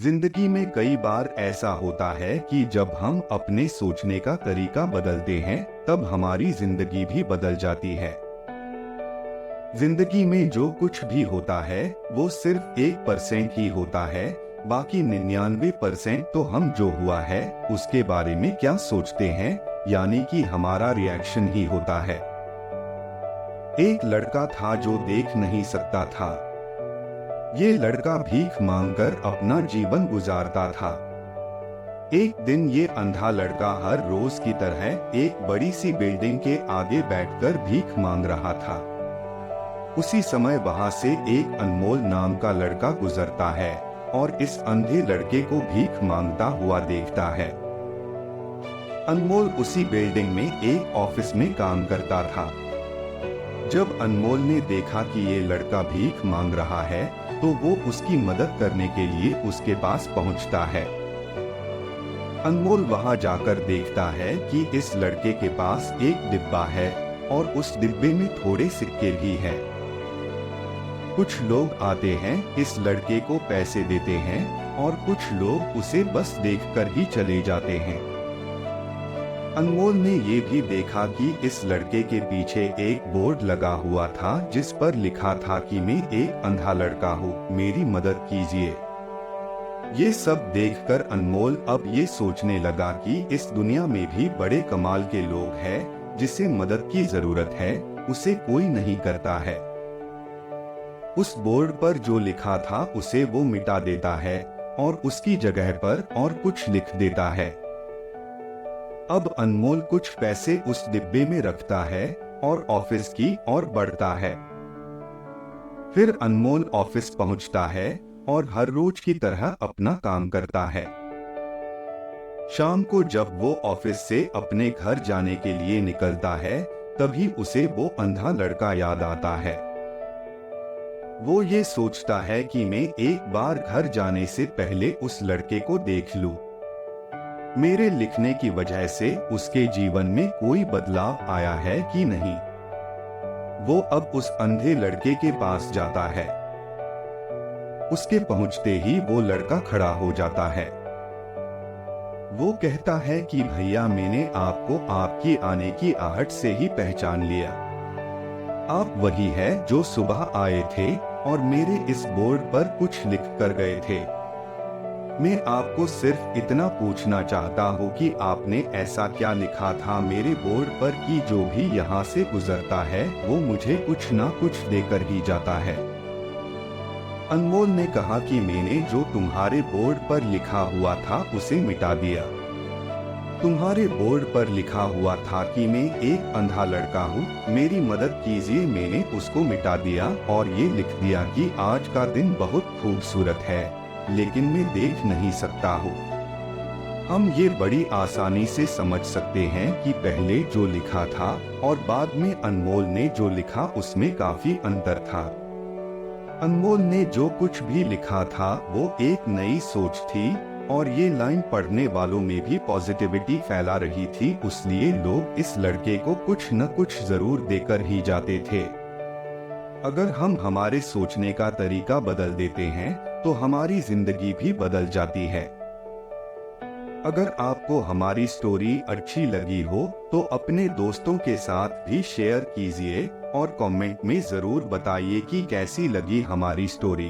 जिंदगी में कई बार ऐसा होता है कि जब हम अपने सोचने का तरीका बदलते हैं, तब हमारी जिंदगी भी बदल जाती है। जिंदगी में जो कुछ भी होता है वो सिर्फ 1% ही होता है। बाकी 99% तो हम जो हुआ है उसके बारे में क्या सोचते हैं, यानी कि हमारा रिएक्शन ही होता है। एक लड़का था जो देख नहीं सकता था। ये लड़का भीख मांगकर अपना जीवन गुजारता था। एक दिन ये अंधा लड़का हर रोज की तरह एक बड़ी सी बिल्डिंग के आगे बैठकर भीख मांग रहा था। उसी समय वहां से एक अनमोल नाम का लड़का गुजरता है और इस अंधे लड़के को भीख मांगता हुआ देखता है। अनमोल उसी बिल्डिंग में एक ऑफिस में काम करता था। जब अनमोल ने देखा कि ये लड़का भीख मांग रहा है, तो वो उसकी मदद करने के लिए उसके पास पहुंचता है। अनमोल वहां जाकर देखता है कि इस लड़के के पास एक डिब्बा है और उस डिब्बे में थोड़े सिक्के भी हैं। कुछ लोग आते हैं, इस लड़के को पैसे देते हैं और कुछ लोग उसे बस देखकर ही चले जाते हैं। अनमोल ने ये भी देखा कि इस लड़के के पीछे एक बोर्ड लगा हुआ था जिस पर लिखा था कि मैं एक अंधा लड़का हूँ, मेरी मदद कीजिए। ये सब देखकर अनमोल अब ये सोचने लगा कि इस दुनिया में भी बड़े कमाल के लोग हैं, जिसे मदद की जरूरत है उसे कोई नहीं करता है। उस बोर्ड पर जो लिखा था उसे वो मिटा देता है और उसकी जगह पर और कुछ लिख देता है। अब अनमोल कुछ पैसे उस डिब्बे में रखता है और ऑफिस की ओर बढ़ता है। फिर अनमोल ऑफिस पहुंचता है और हर रोज की तरह अपना काम करता है। शाम को जब वो ऑफिस से अपने घर जाने के लिए निकलता है, तभी उसे वो अंधा लड़का याद आता है। वो ये सोचता है कि मैं एक बार घर जाने से पहले उस लड़के को देख लूं। मेरे लिखने की वजह से उसके जीवन में कोई बदलाव आया है कि नहीं। वो अब उस अंधे लड़के के पास जाता है। उसके पहुंचते ही वो लड़का खड़ा हो जाता है। वो कहता है कि भैया, मैंने आपको आपकी आने की आहट से ही पहचान लिया। आप वही है जो सुबह आए थे और मेरे इस बोर्ड पर कुछ लिख कर गए थे। मैं आपको सिर्फ इतना पूछना चाहता हूँ कि आपने ऐसा क्या लिखा था मेरे बोर्ड पर कि जो भी यहाँ से गुजरता है वो मुझे कुछ ना कुछ देकर ही जाता है। अनमोल ने कहा कि मैंने जो तुम्हारे बोर्ड पर लिखा हुआ था उसे मिटा दिया। तुम्हारे बोर्ड पर लिखा हुआ था कि मैं एक अंधा लड़का हूँ, मेरी मदद कीजिए। मैंने उसको मिटा दिया और ये लिख दिया कि आज का दिन बहुत खूबसूरत है, लेकिन मैं देख नहीं सकता हूँ। हम ये बड़ी आसानी से समझ सकते हैं कि पहले जो लिखा था और बाद में अनमोल ने जो लिखा उसमें काफी अंतर था। अनमोल ने जो कुछ भी लिखा था वो एक नई सोच थी और ये लाइन पढ़ने वालों में भी पॉजिटिविटी फैला रही थी, इसलिए लोग इस लड़के को कुछ न कुछ जरूर देकर ही जाते थे। अगर हम हमारे सोचने का तरीका बदल देते हैं तो हमारी जिंदगी भी बदल जाती है। अगर आपको हमारी स्टोरी अच्छी लगी हो तो अपने दोस्तों के साथ भी शेयर कीजिए और कमेंट में जरूर बताइए कि कैसी लगी हमारी स्टोरी।